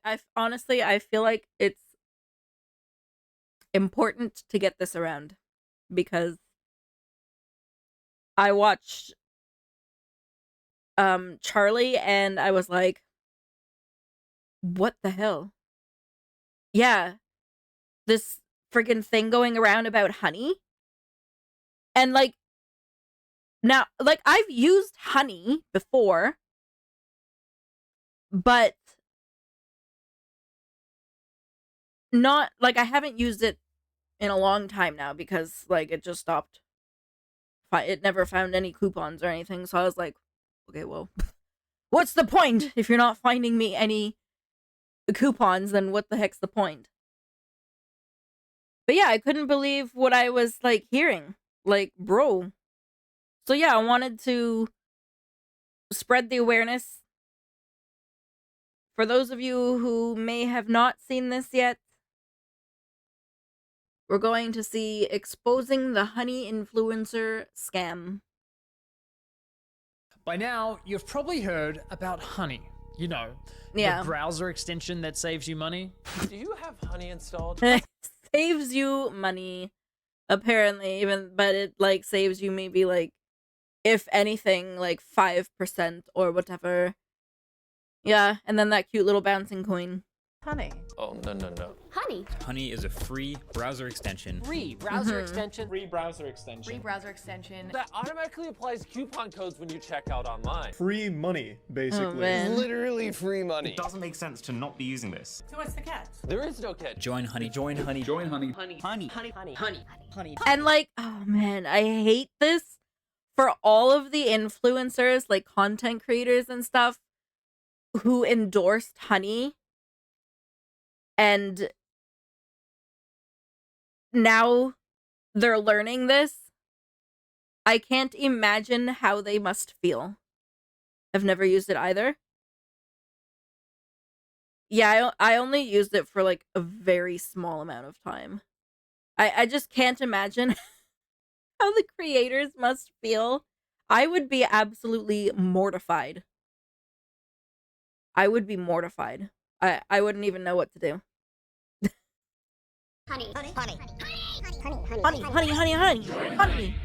I honestly, I feel like it's important to get this around because I watched Charlie and I was like, what the hell? Yeah, this freaking thing going around about honey. And like now, like I've used honey before, but not like I haven't used it in a long time now because like it just stopped. It never found any coupons or anything, so I was like, okay, well, what's the point if you're not finding me any coupons? Then what the heck's the point? But yeah, I couldn't believe what I was like hearing. Like, bro. So yeah, I wanted to spread the awareness. For those of you who may have not seen this yet, we're going to see exposing the honey influencer scam. By now, you've probably heard about Honey. You know, Yeah. the browser extension that saves you money. Do you have Honey installed? Saves you money, apparently, even, but it like saves you maybe like, if anything, like 5% or whatever. Yeah, and then that cute little bouncing coin. Honey. Oh, no. Honey. Honey is a free browser extension. Free browser extension. Free browser extension. Free browser extension. That automatically applies coupon codes when you check out online. Free money, basically. Oh, man. Literally free money. It doesn't make sense to not be using this. So what's the catch? There is no catch. Join Honey. Join Honey. Join Honey. Honey. Honey. Honey. Honey. Honey. Honey. And like, oh man, I hate this for all of the influencers, like content creators and stuff, who endorsed Honey. And now they're learning this. I can't imagine how they must feel. I've never used it either. Yeah, I only used it for like a very small amount of time. I just can't imagine how the creators must feel. I would be absolutely mortified. I would be mortified. I wouldn't even know what to do. Honey. Honey. Honey. Honey.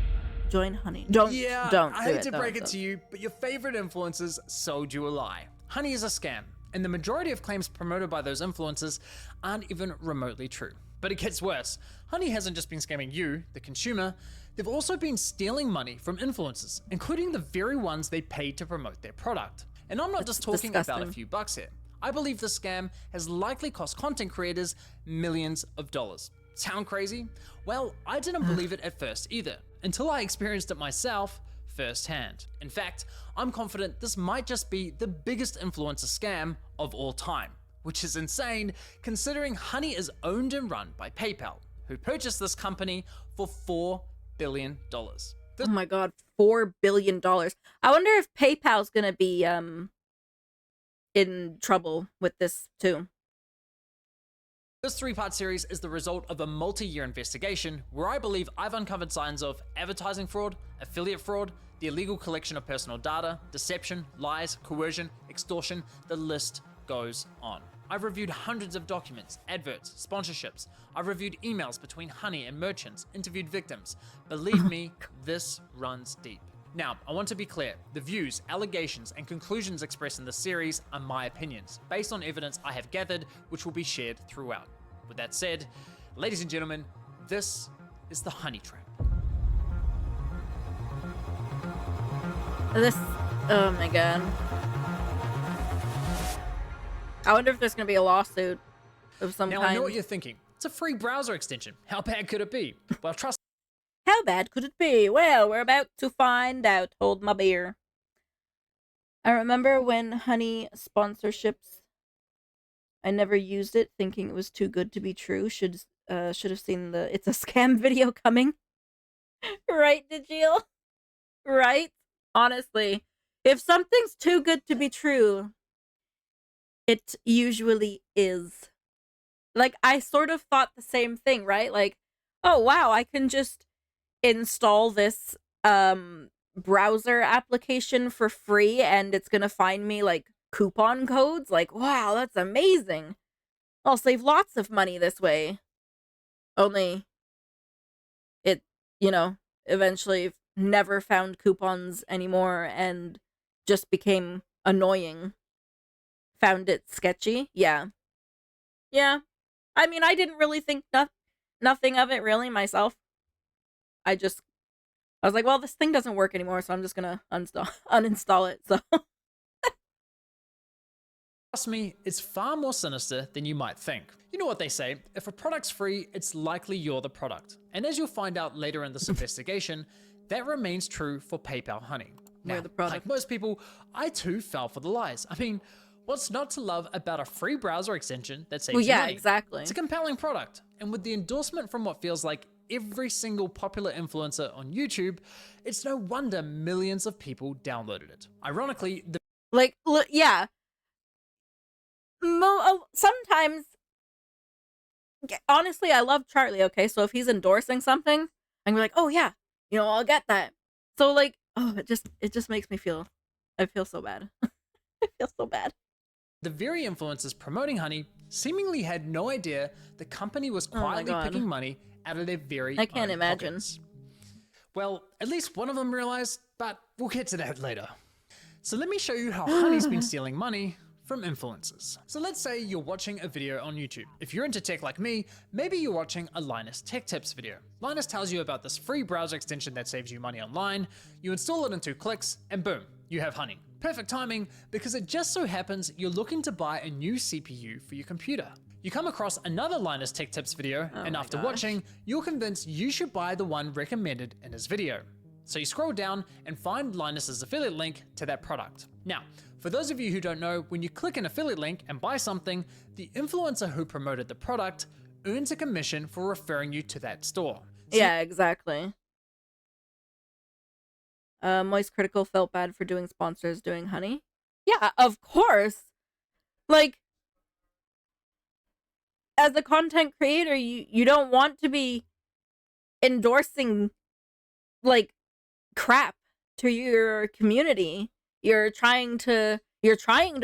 Join Honey. Don't do I hate it. to break it Don't. to you, but your favorite influencers sold you a lie. Honey is a scam, and the majority of claims promoted by those influencers aren't even remotely true. But it gets worse. Honey hasn't just been scamming you, the consumer, they've also been stealing money from influencers, including the very ones they paid to promote their product. And I'm not just talking about a disgusting. few bucks here. I believe the scam has likely cost content creators millions of dollars. Sound crazy? Well, I didn't believe it at first either, until I experienced it myself firsthand. In fact, I'm confident this might just be the biggest influencer scam of all time, which is insane considering Honey is owned and run by PayPal, who purchased this company for $4 billion. Oh my god, $4 billion. I wonder if PayPal's gonna be in trouble with this too. This three-part series is the result of a multi-year investigation where I believe I've uncovered signs of advertising fraud, affiliate fraud, the illegal collection of personal data, deception, lies, coercion, extortion, the list goes on. I've reviewed hundreds of documents, adverts, sponsorships. I've reviewed emails between Honey and merchants, interviewed victims. Believe me, this runs deep. Now, I want to be clear, the views, allegations, and conclusions expressed in this series are my opinions, based on evidence I have gathered, which will be shared throughout. With that said, ladies and gentlemen, this is the Honey Trap. Oh my god. I wonder if there's gonna be a lawsuit of some Now, kind. I know what you're thinking. It's a free browser extension. How bad could it be? Well, trust How bad could it be? Well, we're about to find out. Hold my beer. I remember when Honey sponsorships. I never used it, thinking it was too good to be true. Should have seen the "it's a scam" video coming. Right, Digil? Right? Honestly, if something's too good to be true, it usually is. Like, I sort of thought the same thing, right? Like, oh wow, I can just install this browser application for free and it's gonna find me like coupon codes. Like, wow, that's amazing. I'll save lots of money this way. Only it, eventually never found coupons anymore and just became annoying. Found it sketchy. Yeah. Yeah. I mean, I didn't really think nothing of it really myself. I was like, well, this thing doesn't work anymore, so I'm just gonna uninstall it. So Trust me, it's far more sinister than you might think. You know what they say, if a product's free, it's likely you're the product. And as you'll find out later in this investigation, that remains true for PayPal Honey. We're the product. Like most people, I too fell for the lies. I mean, what's not to love about a free browser extension that saves you money? Exactly. It's a compelling product. And with the endorsement from what feels like every single popular influencer on YouTube, it's no wonder millions of people downloaded it. Ironically, yeah. Sometimes, honestly, I love Charlie, okay? So if he's endorsing something, I'm like, oh yeah, I'll get that. So like, oh, it just makes me I feel so bad. I feel so bad. The very influencers promoting Honey seemingly had no idea the company was quietly picking money out of their very I can't own imagine. pockets. Well, at least one of them realized, but we'll get to that later. So let me show you how Honey's been stealing money from influencers. So let's say you're watching a video on YouTube. If you're into tech like me, maybe you're watching a Linus Tech Tips video. Linus tells you about this free browser extension that saves you money online. You install it in 2 clicks and boom, you have Honey. Perfect timing because it just so happens you're looking to buy a new CPU for your computer. You come across another Linus Tech Tips video and after watching, you're convinced you should buy the one recommended in his video. So you scroll down and find Linus's affiliate link to that product. Now, for those of you who don't know, when you click an affiliate link and buy something, the influencer who promoted the product earns a commission for referring you to that store. So yeah, exactly. Moist Critical felt bad for doing sponsors doing Honey. Yeah, of course. Like, as a content creator, you don't want to be endorsing like crap to your community. You're trying to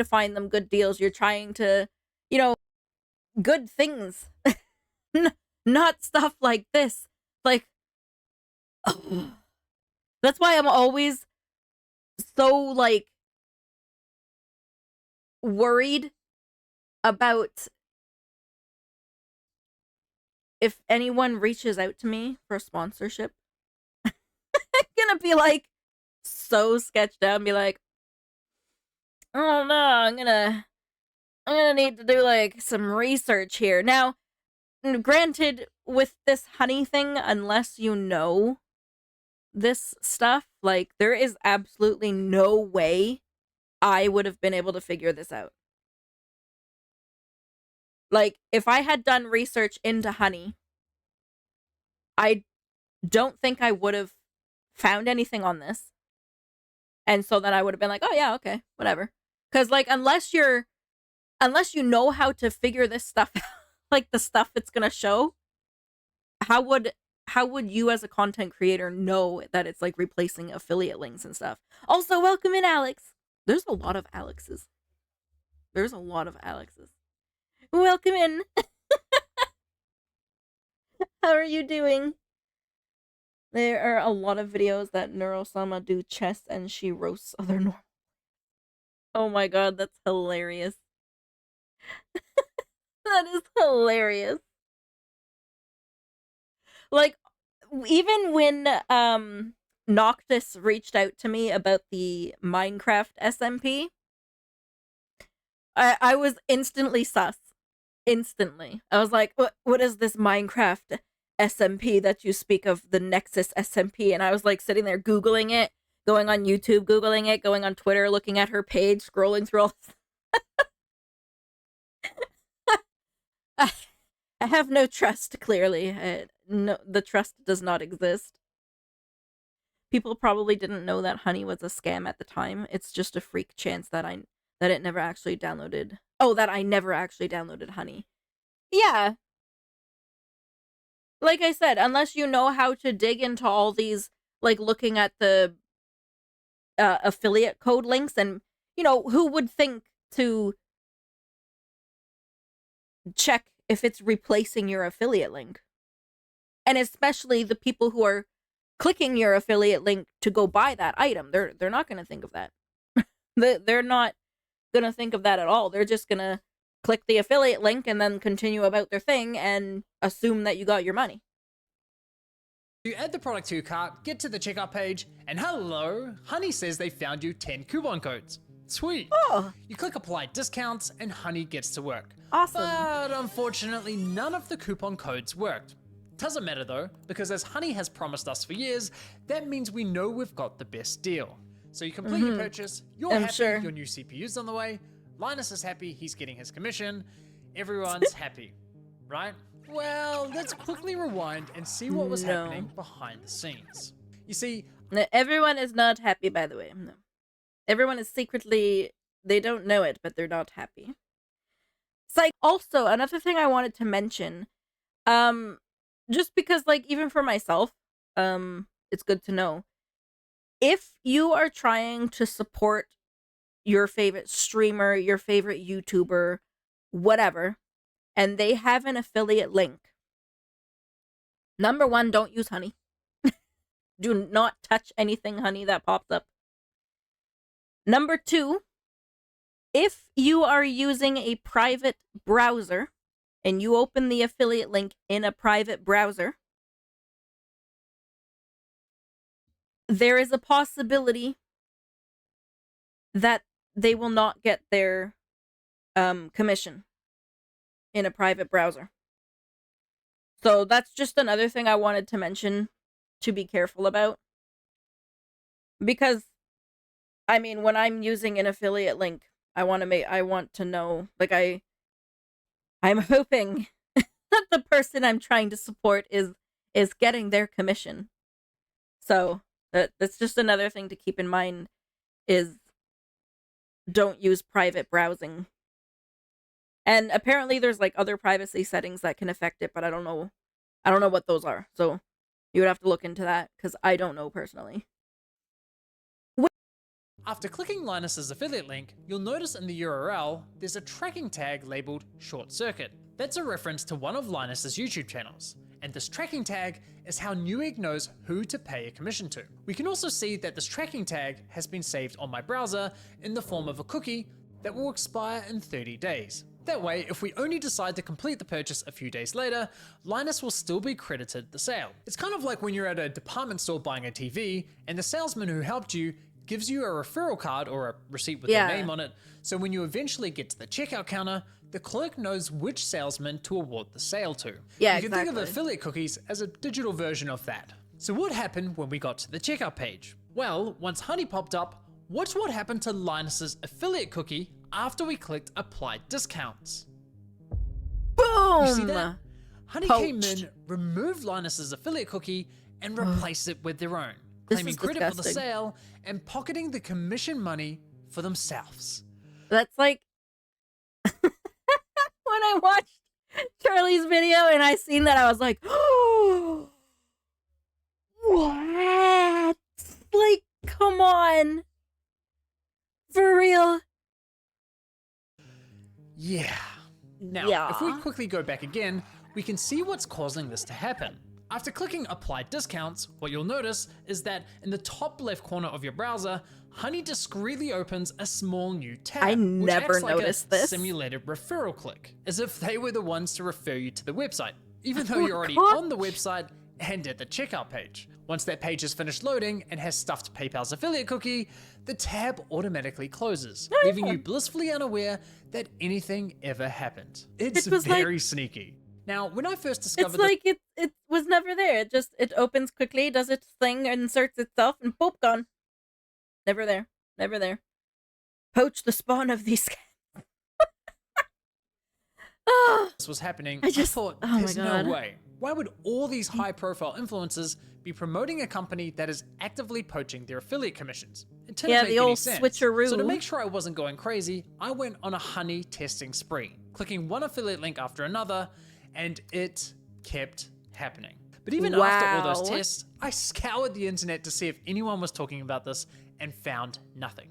find them good deals. You're trying to, good things. Not stuff like this. Like, that's why I'm always so like worried about if anyone reaches out to me for sponsorship. I'm gonna be like so sketched out and be like, oh no, I'm gonna need to do like some research here. Now, granted, with this Honey thing, unless you know this stuff, like, there is absolutely no way I would have been able to figure this out. Like, if I had done research into Honey, I don't think I would have found anything on this. And so then I would have been like, oh yeah, okay, whatever. Because like, unless you know how to figure this stuff out, like the stuff it's gonna show, how would you as a content creator know that it's like replacing affiliate links and stuff? Also, welcome in, Alex. There's a lot of Alexes. Welcome in. How are you doing? There are a lot of videos that Neurosama do chess and she roasts other normal. Oh my god, that's hilarious. That is hilarious. Like, even when Noctis reached out to me about the Minecraft SMP, I was instantly sus. Instantly. I was like, what is this Minecraft SMP that you speak of, the Nexus SMP? And I was like sitting there Googling it, going on YouTube, Googling it, going on Twitter, looking at her page, scrolling through all this. I have no trust, clearly. No, the trust does not exist. People probably didn't know that Honey was a scam at the time. It's just a freak chance that it never actually downloaded. Oh, that I never actually downloaded Honey. Yeah. Like I said, unless you know how to dig into all these, like looking at the affiliate code links, and who would think to check if it's replacing your affiliate link. And especially the people who are clicking your affiliate link to go buy that item. They're not going to think of that. They're not going to think of that at all. They're just going to click the affiliate link and then continue about their thing and assume that you got your money. You add the product to your cart, get to the checkout page, and hello, Honey says they found you 10 coupon codes. Sweet. Oh. You click apply discounts and Honey gets to work. Awesome. But unfortunately, none of the coupon codes worked. Doesn't matter though, because as Honey has promised us for years, that means we know we've got the best deal. So you complete your purchase, you're I'm happy, sure. your new CPU's on the way, Linus is happy, he's getting his commission, everyone's happy, right? Well, let's quickly rewind and see what was happening behind the scenes. You see, Everyone is not happy, by the way. No. Everyone is secretly, they don't know it, but they're not happy. It's like, also, another thing I wanted to mention, just because, like, even for myself, it's good to know. If you are trying to support your favorite streamer, your favorite YouTuber, whatever, and they have an affiliate link, number one, don't use Honey. Do not touch anything Honey that pops up. Number two, if you are using a private browser and you open the affiliate link in a private browser, there is a possibility that they will not get their commission in a private browser. So that's just another thing I wanted to mention to be careful about. Because, I mean, when I'm using an affiliate link, I want to know, like, I'm hoping that the person I'm trying to support is getting their commission. So that's just another thing to keep in mind, is don't use private browsing. And apparently there's like other privacy settings that can affect it, but I don't know what those are. So you would have to look into that, because I don't know personally. after clicking Linus's affiliate link, you'll notice in the URL there's a tracking tag labeled Short Circuit. That's a reference to one of Linus's YouTube channels, and this tracking tag is how Newegg knows who to pay a commission to. We can also see that this tracking tag has been saved on my browser in the form of a cookie that will expire in 30 days. That way, if we only decide to complete the purchase a few days later, Linus will still be credited the sale. It's kind of like when you're at a department store buying a TV, and the salesman who helped you gives you a referral card or a receipt with their name on it, so when you eventually get to the checkout counter, the clerk knows which salesman to award the sale to. Yeah, you can think of affiliate cookies as a digital version of that. So what happened when we got to the checkout page? Well, once Honey popped up, watch what happened to Linus's affiliate cookie after we clicked apply discounts. Boom! You see that? Honey came in, removed Linus's affiliate cookie, and replaced it with their own, claiming credit for the sale and pocketing the commission money for themselves. That's like when I watched Charlie's video and I seen that, I was like, oh, what? Like, come on. For real? Yeah. Now, if we quickly go back again, we can see what's causing this to happen. After clicking apply discounts, what you'll notice is that in the top left corner of your browser, Honey discreetly opens a small new tab. I which never acts like noticed a this. simulated referral click, as if they were the ones to refer you to the website, even though you're already on the website and at the checkout page. Once that page is finished loading and has stuffed PayPal's affiliate cookie, the tab automatically closes, leaving you blissfully unaware that anything ever happened. It's very sneaky. Now, when I first discovered it was never there. It opens quickly, does its thing, inserts itself, and boop, gone. Never there. Never there. Poach the spawn of these cats. this was happening, I thought, oh there's my God. no way. Why would all these high-profile influencers be promoting a company that is actively poaching their affiliate commissions? It didn't make the any old sense. switcheroo. So to make sure I wasn't going crazy, I went on a Honey testing spree, clicking one affiliate link after another, and it kept happening. But even after all those tests, I scoured the internet to see if anyone was talking about this and found nothing.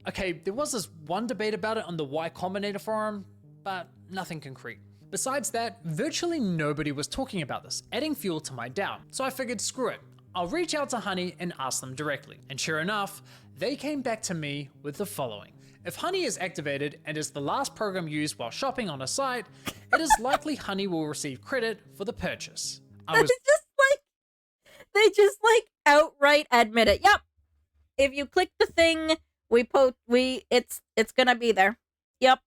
Okay, there was this one debate about it on the Y Combinator forum, but nothing concrete. Besides that, virtually nobody was talking about this, adding fuel to my doubt. So I figured, screw it. I'll reach out to Honey and ask them directly. And sure enough, they came back to me with the following. If Honey is activated and is the last program used while shopping on a site, it is likely Honey will receive credit for the purchase. They just like outright admit it. Yep. If you click the thing, it's gonna be there. Yep.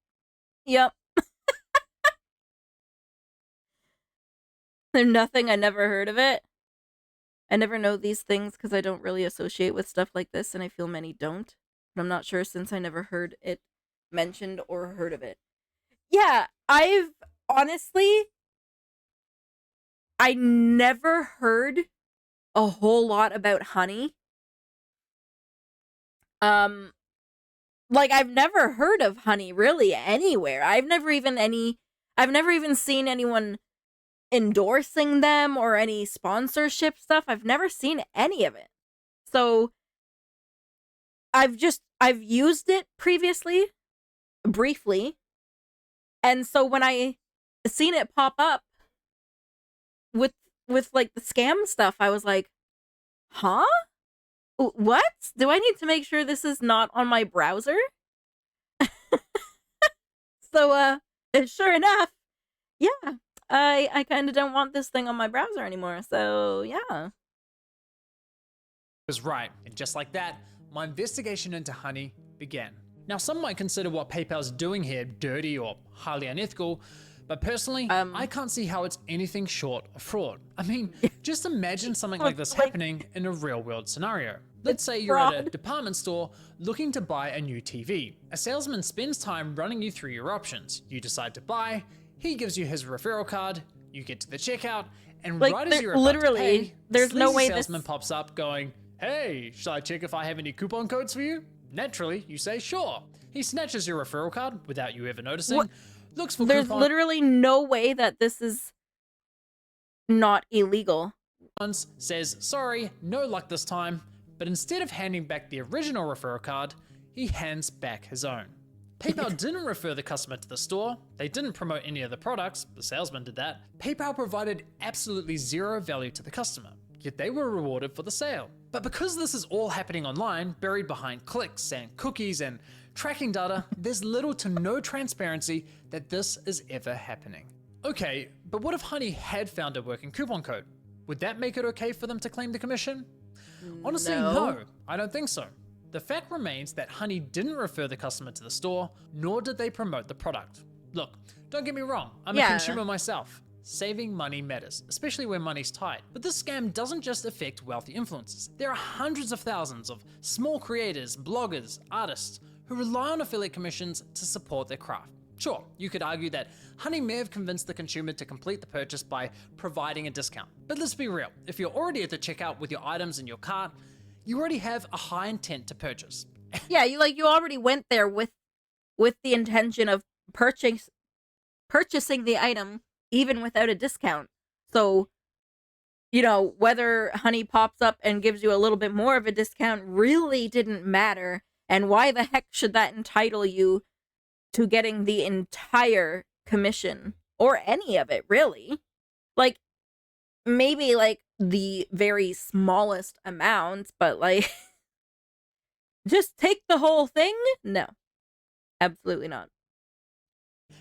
There's nothing. I never heard of it. I never know these things because I don't really associate with stuff like this, and I feel many don't. But I'm not sure since I never heard it mentioned or heard of it. Yeah, I never heard a whole lot about Honey. Like I've never heard of Honey really anywhere. I've never even seen anyone endorsing them or any sponsorship stuff. I've never seen any of it. So I've used it previously, briefly. And so when I seen it pop up with like the scam stuff, I was like, huh? What? Do I need to make sure this is not on my browser? So, sure enough, yeah, I kind of don't want this thing on my browser anymore. So, yeah. Was right, and just like that, my investigation into Honey began. Now, some might consider what PayPal's doing here dirty or highly unethical, but personally, I can't see how it's anything short of fraud. I mean, just imagine something like this happening in a real-world scenario. Let's say you're at a department store looking to buy a new TV. A salesman spends time running you through your options. You decide to buy, he gives you his referral card, you get to the checkout, and like, right as you're about to pay, there's no way salesman pops up going, "Hey, shall I check if I have any coupon codes for you?" Naturally, you say sure. He snatches your referral card without you ever noticing. Looks for There's literally no way that this is not illegal. Says, sorry, no luck this time. But instead of handing back the original referral card, he hands back his own. PayPal didn't refer the customer to the store. They didn't promote any of the products. The salesman did that. PayPal provided absolutely zero value to the customer, yet they were rewarded for the sale. But because this is all happening online, buried behind clicks and cookies and tracking data, there's little to no transparency that this is ever happening. Okay, but what if Honey had found a working coupon code? Would that make it okay for them to claim the commission? Honestly, no, I don't think so. The fact remains that Honey didn't refer the customer to the store, nor did they promote the product. Look, don't get me wrong, I'm a consumer myself. Saving money matters, especially when money's tight. But this scam doesn't just affect wealthy influencers. There are hundreds of thousands of small creators, bloggers, artists who rely on affiliate commissions to support their craft. Sure, you could argue that Honey may have convinced the consumer to complete the purchase by providing a discount. But let's be real, if you're already at the checkout with your items in your cart, you already have a high intent to purchase. Yeah, you already went there with the intention of purchasing the item even without a discount. So, whether Honey pops up and gives you a little bit more of a discount really didn't matter. And why the heck should that entitle you to getting the entire commission or any of it, really? Like, maybe like the very smallest amount, but like just take the whole thing? No, absolutely not.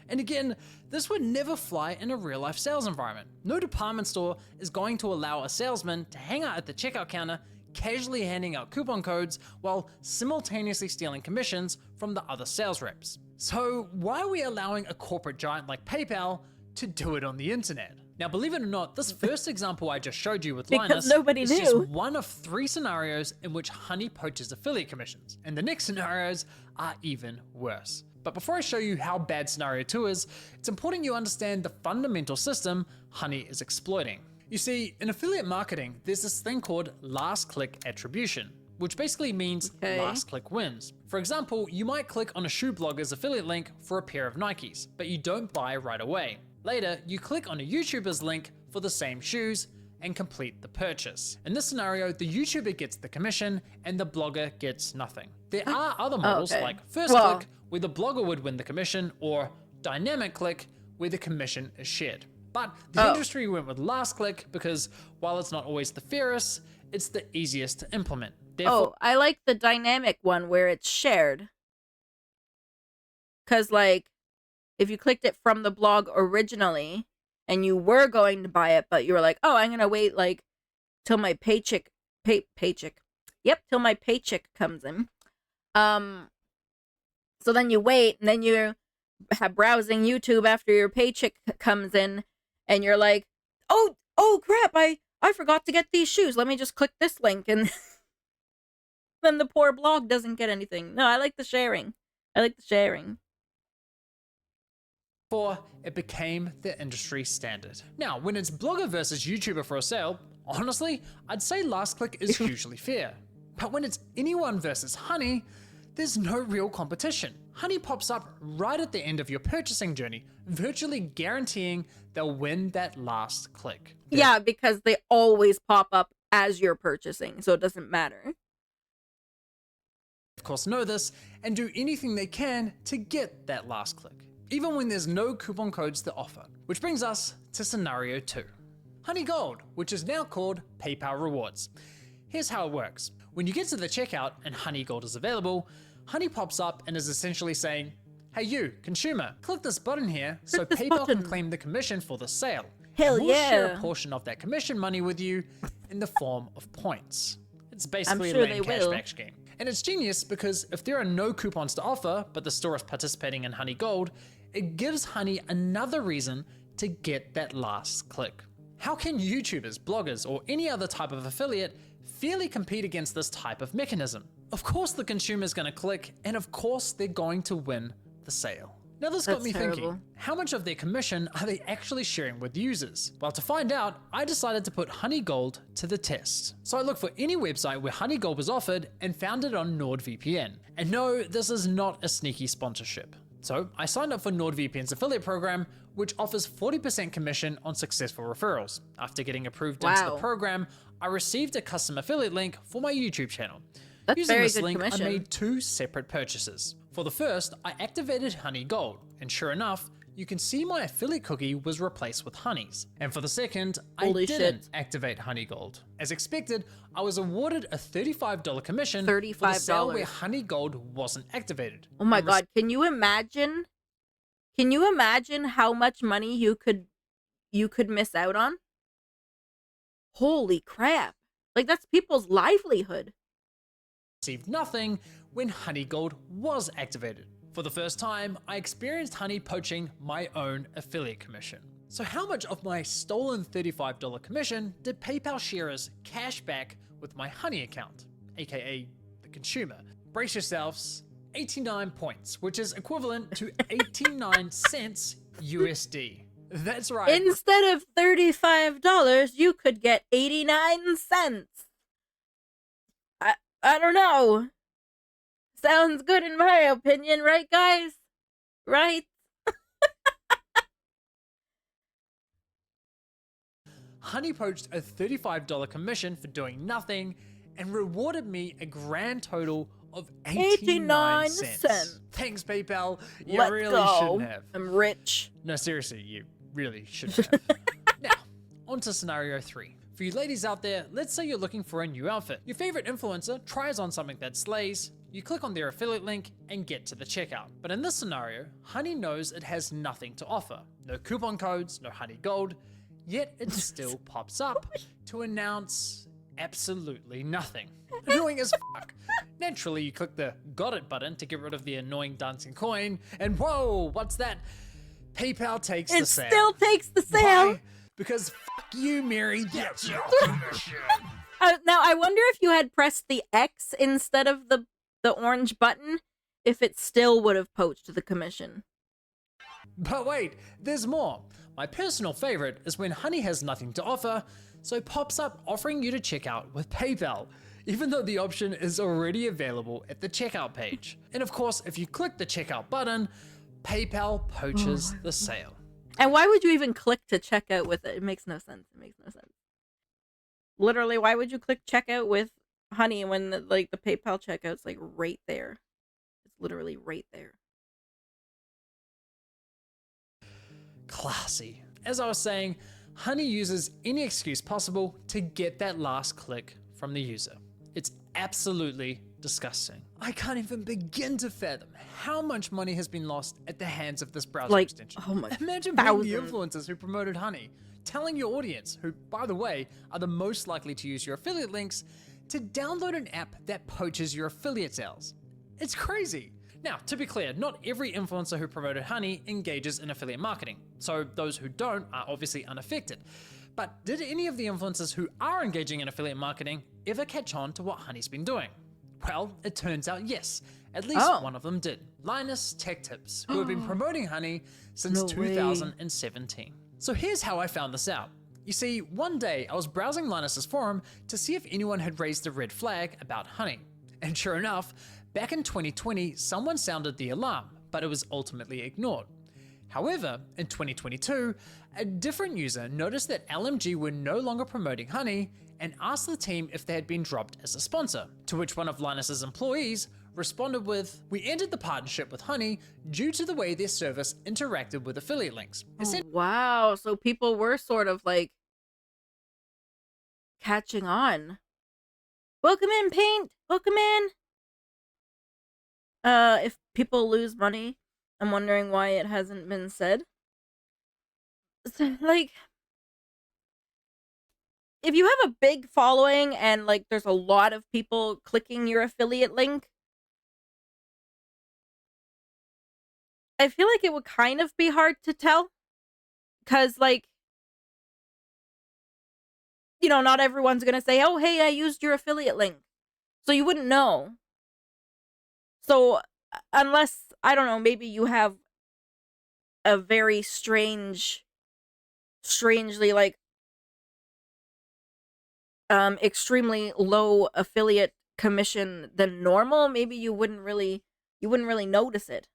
And again, this would never fly in a real life sales environment. No department store is going to allow a salesman to hang out at the checkout counter, casually handing out coupon codes while simultaneously stealing commissions from the other sales reps. So why are we allowing a corporate giant like PayPal to do it on the internet? Now, believe it or not, this first example I just showed you with Linus is just one of 3 scenarios in which Honey poaches affiliate commissions, and the next scenarios are even worse. But before I show you how bad scenario 2 is, it's important you understand the fundamental system Honey is exploiting. You see, in affiliate marketing, there's this thing called last click attribution, which basically means last click wins. For example, you might click on a shoe blogger's affiliate link for a pair of Nikes, but you don't buy right away. Later, you click on a YouTuber's link for the same shoes, and complete the purchase. In this scenario, the YouTuber gets the commission and the blogger gets nothing. There are other models okay. like first Well- click, where the blogger would win the commission, or dynamic click, where the commission is shared. But the industry went with last click because while it's not always the fairest, it's the easiest to implement. Therefore, I like the dynamic one where it's shared. Because, like, if you clicked it from the blog originally and you were going to buy it, but you were like, oh, I'm going to wait, like, till my paycheck. Yep, till my paycheck comes in. So then you wait, and then you're browsing YouTube after your paycheck comes in, and you're like, oh crap, I forgot to get these shoes. Let me just click this link, and then the poor blog doesn't get anything. No, I like the sharing. it became the industry standard. Now, when it's blogger versus YouTuber for a sale, honestly, I'd say last click is usually fair. But when it's anyone versus Honey, there's no real competition. Honey pops up right at the end of your purchasing journey, virtually guaranteeing they'll win that last click. Yeah, because they always pop up as you're purchasing, so it doesn't matter. Of course, know this and do anything they can to get that last click, even when there's no coupon codes to offer. Which brings us to scenario 2. Honey Gold, which is now called PayPal Rewards. Here's how it works. When you get to the checkout and Honey Gold is available, Honey pops up and is essentially saying, hey you, consumer, click this button here so this PayPal can button. claim the commission for the sale. Hell And we'll share yeah. a portion of that commission money with you in the form of points. It's basically sure a lame they will. cashback scheme. And it's genius because if there are no coupons to offer, but the store is participating in Honey Gold, it gives Honey another reason to get that last click. How can YouTubers, bloggers, or any other type of affiliate fairly compete against this type of mechanism? Of course the consumer's gonna click, and of course they're going to win the sale. Now this got That's me terrible. thinking, how much of their commission are they actually sharing with users? Well, to find out, I decided to put Honey Gold to the test. So I looked for any website where Honey Gold was offered and found it on NordVPN. And no, this is not a sneaky sponsorship. So I signed up for NordVPN's affiliate program, which offers 40% commission on successful referrals. After getting approved into the Wow. program, I received a custom affiliate link for my YouTube channel. That's Using very this good link, commission. I made 2 separate purchases. For the first, I activated Honey Gold, and sure enough, you can see my affiliate cookie was replaced with Honey's. And for the second, Holy I didn't shit. activate Honey Gold. As expected, I was awarded a $35 commission for the sale where $35. Honey Gold wasn't activated. Oh my And god, can you imagine? Can you imagine how much money you could miss out on? Holy crap. Like that's people's livelihood. Received nothing when Honey Gold was activated. For the first time, I experienced Honey poaching my own affiliate commission. So how much of my stolen $35 commission did PayPal share as cash back with my Honey account, aka the consumer? Brace yourselves, 89 points, which is equivalent to 89 cents USD. That's right. Instead of $35, you could get 89 cents. I don't know. Sounds good in my opinion, right guys? Right? Honey poached a $35 commission for doing nothing and rewarded me a grand total of 89 cents. cents. Thanks, PayPal. You Let's really go. shouldn't have. I'm rich. No, seriously, you really shouldn't have. Now, on to scenario 3. For you ladies out there, let's say you're looking for a new outfit. Your favorite influencer tries on something that slays, you click on their affiliate link and get to the checkout. But in this scenario, Honey knows it has nothing to offer. No coupon codes, no Honey Gold, yet it still pops up to announce absolutely nothing. Annoying as fuck. Naturally, you click the got it button to get rid of the annoying dancing coin, and whoa, what's that? PayPal takes the It sale. still takes the sale. Why? Because fuck you, Mary. That's your commission. Now I wonder if you had pressed the X instead of the orange button, if it still would have poached the commission. But wait, there's more. My personal favorite is when Honey has nothing to offer, so it pops up offering you to check out with PayPal, even though the option is already available at the checkout page. And of course, if you click the checkout button, PayPal poaches the sale. And why would you even click to check out with it? It makes no sense. It makes no sense. Literally, why would you click checkout with Honey when the PayPal checkout's like right there? It's literally right there. Classy. As I was saying, Honey uses any excuse possible to get that last click from the user. It's absolutely disgusting. I can't even begin to fathom how much money has been lost at the hands of this browser Like, extension. oh my, Imagine being the thousands. influencers who promoted Honey, telling your audience, who, by the way, are the most likely to use your affiliate links, to download an app that poaches your affiliate sales. It's crazy. Now, to be clear, not every influencer who promoted Honey engages in affiliate marketing, so those who don't are obviously unaffected. But did any of the influencers who are engaging in affiliate marketing ever catch on to what Honey's been doing? Well, it turns out yes, at least one of them did. Linus Tech Tips, who have been promoting Honey since No way. 2017. So here's how I found this out. You see, one day I was browsing Linus's forum to see if anyone had raised a red flag about Honey. And sure enough, back in 2020, someone sounded the alarm, but it was ultimately ignored. However, in 2022, a different user noticed that LMG were no longer promoting Honey and asked the team if they had been dropped as a sponsor, to which one of Linus's employees responded with, "We ended the partnership with Honey due to the way their service interacted with affiliate links." Oh, wow, so people were sort of like catching on. Welcome in, Paint. Welcome in. If people lose money, I'm wondering why it hasn't been said. So, like, if you have a big following and like there's a lot of people clicking your affiliate link, I feel like it would kind of be hard to tell. Because, like, you know, not everyone's gonna say, "Oh, hey, I used your affiliate link." So you wouldn't know. So, unless, I don't know, maybe you have a very strangely, like, extremely low affiliate commission than normal, maybe you wouldn't really notice it.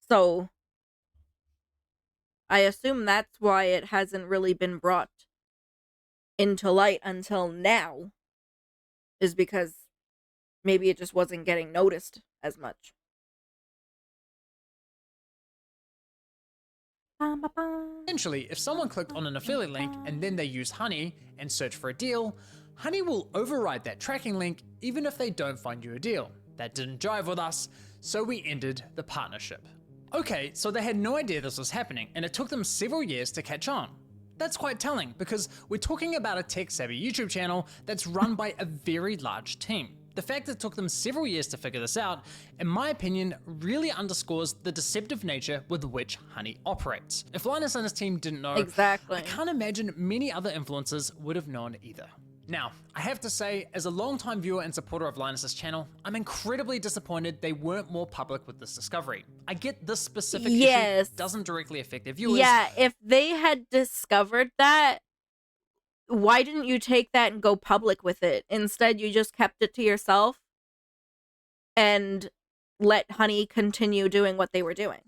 So, I assume that's why it hasn't really been brought into light until now, is because maybe it just wasn't getting noticed as much. Essentially, if someone clicked on an affiliate link and then they use Honey and search for a deal, Honey will override that tracking link even if they don't find you a deal. That didn't jive with us, so we ended the partnership. Okay, so they had no idea this was happening, and it took them several years to catch on. That's quite telling, because we're talking about a tech-savvy YouTube channel that's run by a very large team. The fact that it took them several years to figure this out, in my opinion, really underscores the deceptive nature with which Honey operates. If Linus and his team didn't know, Exactly. I can't imagine many other influencers would have known either. Now, I have to say, as a longtime viewer and supporter of Linus's channel, I'm incredibly disappointed they weren't more public with this discovery. I get this specific issue doesn't directly affect their viewers. Yeah, if they had discovered that, why didn't you take that and go public with it? Instead, you just kept it to yourself and let Honey continue doing what they were doing.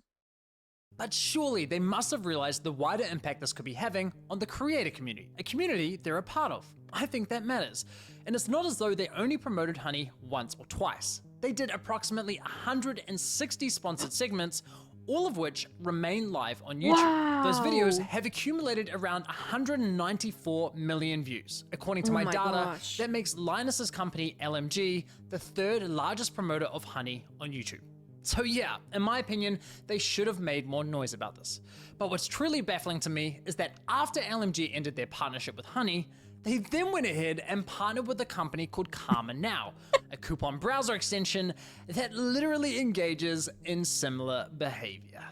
But surely they must have realized the wider impact this could be having on the creator community, a community they're a part of. I think that matters. And it's not as though they only promoted Honey once or twice. They did approximately 160 sponsored segments, all of which remain live on YouTube. Wow. Those videos have accumulated around 194 million views. According to my data, gosh. that makes Linus's company, LMG, the third largest promoter of Honey on YouTube. So yeah, in my opinion, they should have made more noise about this. But what's truly baffling to me is that after LMG ended their partnership with Honey, they then went ahead and partnered with a company called Karma Now, a coupon browser extension that literally engages in similar behavior.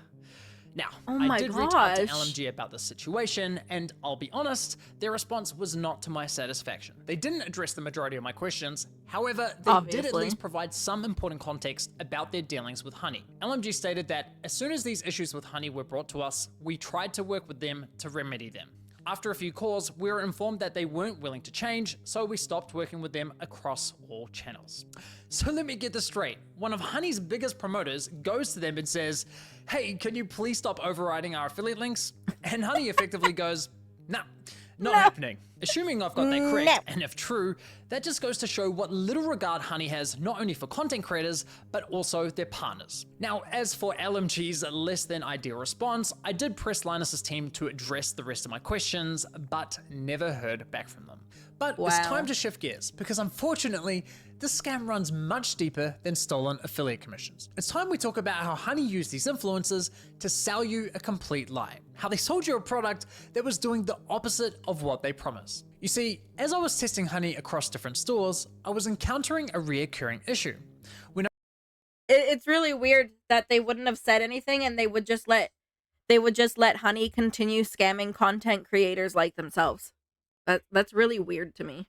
Now, I did reach out to LMG about this situation, and I'll be honest, their response was not to my satisfaction. They didn't address the majority of my questions, however, they did at least provide some important context about their dealings with Honey. LMG stated that as soon as these issues with Honey were brought to us, we tried to work with them to remedy them. After a few calls, we were informed that they weren't willing to change, so we stopped working with them across all channels. So let me get this straight. One of Honey's biggest promoters goes to them and says, "Hey, can you please stop overriding our affiliate links?" And Honey effectively goes, "Nah, not happening." Assuming I've got that correct, No. and if true, that just goes to show what little regard Honey has not only for content creators, but also their partners. Now, as for LMG's less than ideal response, I did press Linus's team to address the rest of my questions, but never heard back from them. But it's Wow. time to shift gears, because unfortunately, this scam runs much deeper than stolen affiliate commissions. It's time we talk about how Honey used these influencers to sell you a complete lie. How they sold you a product that was doing the opposite of what they promised. You see, as I was testing Honey across different stores, I was encountering a reoccurring issue. It's really weird that they wouldn't have said anything and they would just let Honey continue scamming content creators like themselves. That's really weird to me.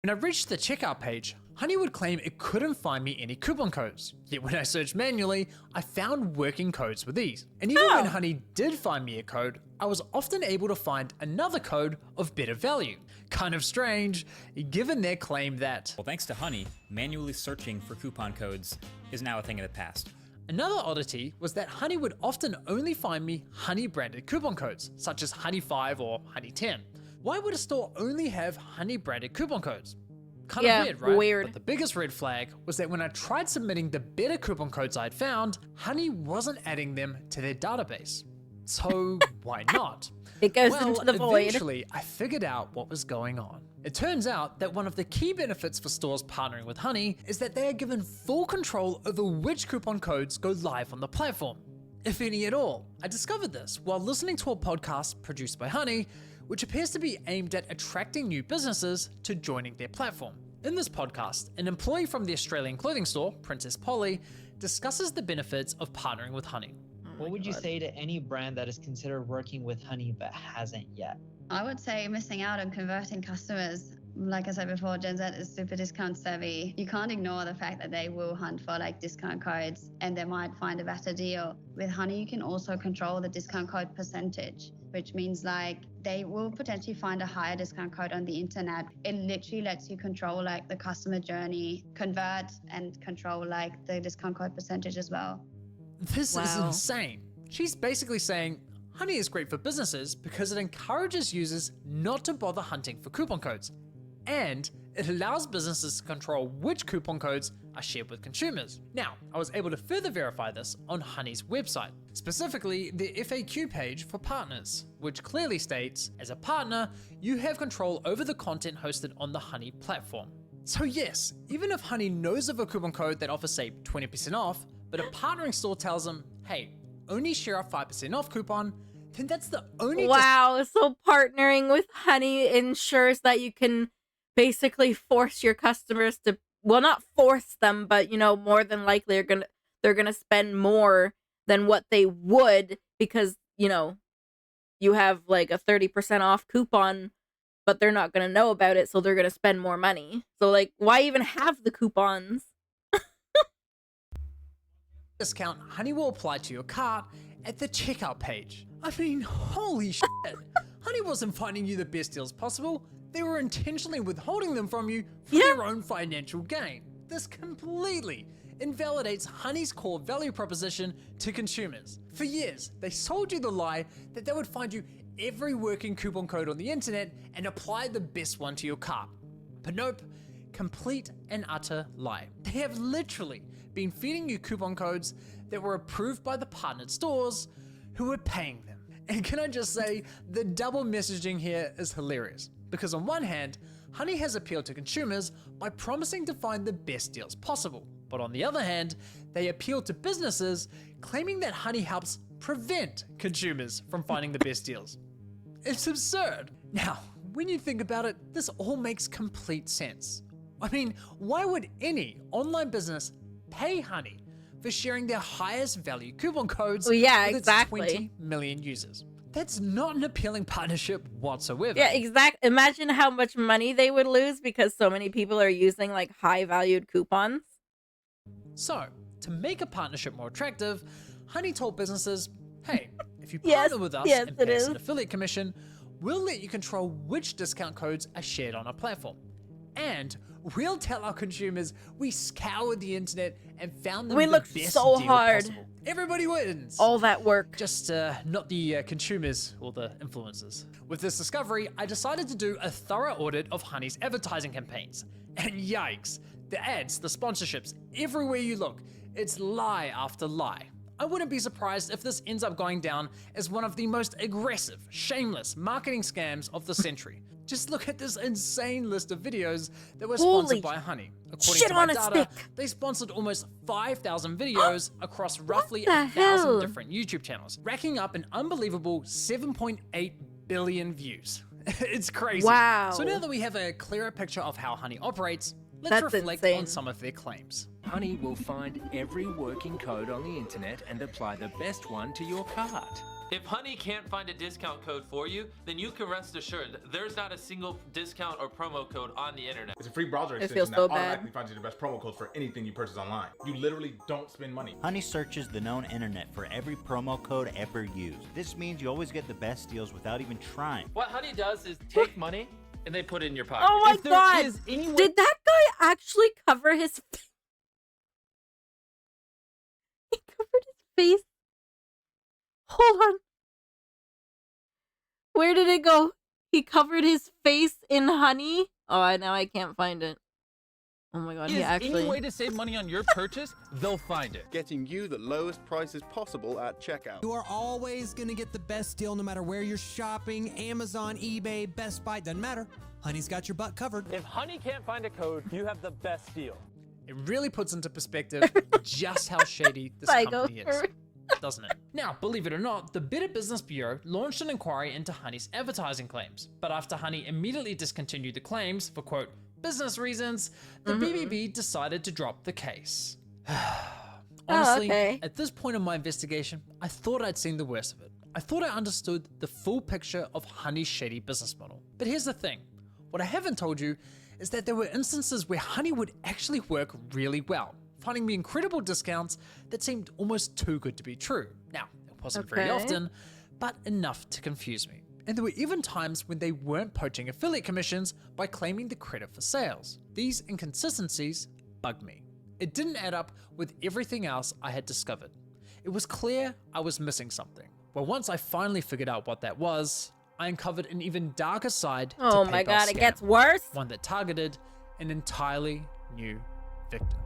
When I reached the checkout page, Honey would claim it couldn't find me any coupon codes. Yet when I searched manually, I found working codes with ease. And even when Honey did find me a code, I was often able to find another code of better value. Kind of strange, given their claim that... Well, thanks to Honey, manually searching for coupon codes is now a thing of the past. Another oddity was that Honey would often only find me Honey branded coupon codes, such as Honey 5 or Honey 10. Why would a store only have Honey branded coupon codes? Kind of weird, right? Weird. But the biggest red flag was that when I tried submitting the better coupon codes I'd found, Honey wasn't adding them to their database. So why not? It goes into the void. Eventually, I figured out what was going on. It turns out that one of the key benefits for stores partnering with Honey is that they are given full control over which coupon codes go live on the platform, if any at all. I discovered this while listening to a podcast produced by Honey, which appears to be aimed at attracting new businesses to joining their platform. In this podcast, an employee from the Australian clothing store, Princess Polly, discusses the benefits of partnering with Honey. What would you say to any brand that is considered working with Honey but hasn't yet? I would say missing out on converting customers. Like I said before, Gen Z is super discount savvy. You can't ignore the fact that they will hunt for like discount codes and they might find a better deal. With Honey, you can also control the discount code percentage, which means like they will potentially find a higher discount code on the internet. It literally lets you control like the customer journey, convert and control like the discount code percentage as well. This is Wow. insane. She's basically saying Honey is great for businesses because it encourages users not to bother hunting for coupon codes, and it allows businesses to control which coupon codes are shared with consumers. Now, I was able to further verify this on Honey's website, specifically the FAQ page for partners, which clearly states, as a partner, you have control over the content hosted on the Honey platform. So yes, even if Honey knows of a coupon code that offers say 20% off, but a partnering store tells them, hey, only share a 5% off coupon, then that's the only Wow, so partnering with Honey ensures that you can basically force your customers to, well, not force them, but you know, more than likely they're gonna spend more than what they would because, you know, you have like a 30% off coupon, but they're not gonna know about it, so they're gonna spend more money. So like, why even have the coupons? discount Honey will apply to your cart at the checkout page. I mean, holy shit. Honey wasn't finding you the best deals possible. They were intentionally withholding them from you for their own financial gain. This completely invalidates Honey's core value proposition to consumers. For years, they sold you the lie that they would find you every working coupon code on the internet and apply the best one to your cart. But nope, complete and utter lie. They have literally been feeding you coupon codes that were approved by the partnered stores who were paying them. And can I just say, the double messaging here is hilarious. Because on one hand, Honey has appealed to consumers by promising to find the best deals possible. But on the other hand, they appeal to businesses claiming that Honey helps prevent consumers from finding the best deals. It's absurd. Now, when you think about it, this all makes complete sense. I mean, why would any online business pay Honey for sharing their highest value coupon codes Well, yeah, with exactly. its 20 million users? That's not an appealing partnership whatsoever. Yeah, exactly. Imagine how much money they would lose because so many people are using like high valued coupons. So, to make a partnership more attractive, Honey told businesses, hey, if you Yes, partner with us yes, and it pay us is. an affiliate commission, we'll let you control which discount codes are shared on our platform. And we'll tell our consumers we scoured the internet and found them We the looked best so deal hard. possible. Everybody wins. All that work. Just not the consumers or the influencers. With this discovery, I decided to do a thorough audit of Honey's advertising campaigns. And yikes, the ads, the sponsorships, everywhere you look, it's lie after lie. I wouldn't be surprised if this ends up going down as one of the most aggressive, shameless marketing scams of the century. Just look at this insane list of videos that were sponsored Holy by Honey. According shit to my on a data, stick. they sponsored almost 5,000 videos across roughly the 1,000 hell? different YouTube channels, racking up an unbelievable 7.8 billion views. It's crazy. Wow. So now that we have a clearer picture of how Honey operates, let's That's reflect insane. on some of their claims. Honey will find every working code on the internet and apply the best one to your cart. If Honey can't find a discount code for you, then you can rest assured that there's not a single discount or promo code on the internet. It's a free browser It extension feels that so bad. automatically finds you the best promo codes for anything you purchase online. You literally don't spend money. Honey searches the known internet for every promo code ever used. This means you always get the best deals without even trying. What Honey does is take money and they put it in your pocket. Oh my If there god! is any way- Did that guy actually cover his He covered his face. Hold on. Where did it go? He covered his face in honey? Oh, now I can't find it. Oh my god, he is actually... any way to save money on your purchase, they'll find it. Getting you the lowest prices possible at checkout. You are always going to get the best deal no matter where you're shopping. Amazon, eBay, Best Buy, doesn't matter. Honey's got your butt covered. If Honey can't find a code, you have the best deal. It really puts into perspective just how shady this Psycho. company is, doesn't it? Now, believe it or not, the Better Business Bureau launched an inquiry into Honey's advertising claims, but after Honey immediately discontinued the claims for, quote, business reasons, the BBB decided to drop the case. Honestly, okay. at this point in my investigation, I thought I'd seen the worst of it. I thought I understood the full picture of Honey's shady business model. But here's the thing. What I haven't told you is that there were instances where Honey would actually work really well, finding me incredible discounts that seemed almost too good to be true. Now, it wasn't very Okay. often, but enough to confuse me. And there were even times when they weren't poaching affiliate commissions by claiming the credit for sales. These inconsistencies bugged me. It didn't add up with everything else I had discovered. It was clear I was missing something. Well, once I finally figured out what that was, I uncovered an even darker side to Oh my PayPal's god, it scam. gets worse? One that targeted an entirely new victim.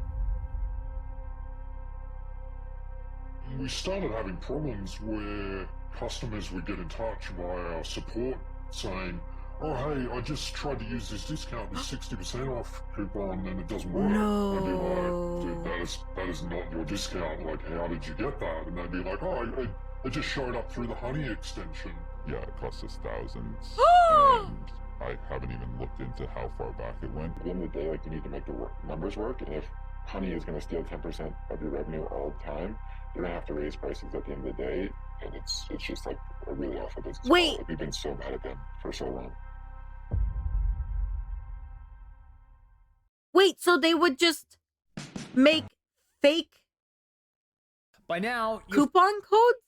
We started having problems where customers would get in touch via our support saying, oh hey, I just tried to use this discount, this 60% off coupon, and it doesn't work. No. I'd be like, dude, that is not your discount. Like, how did you get that? And they'd be like, oh, I just showed up through the Honey extension. Yeah, it cost us thousands, and I haven't even looked into how far back it went. At the end of the day, like, you need to make the numbers work, and if Honey is going to steal 10% of your revenue all the time, you're going to have to raise prices at the end of the day, and it's just like a really awful business Wait. model. Like, we've been so bad at them for so long. Wait, so they would just make fake By now, coupon codes?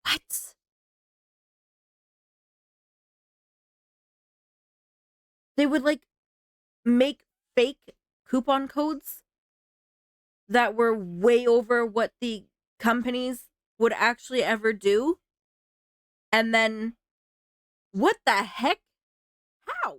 What? They would like make fake coupon codes that were way over what the companies would actually ever do. And then what the heck? How?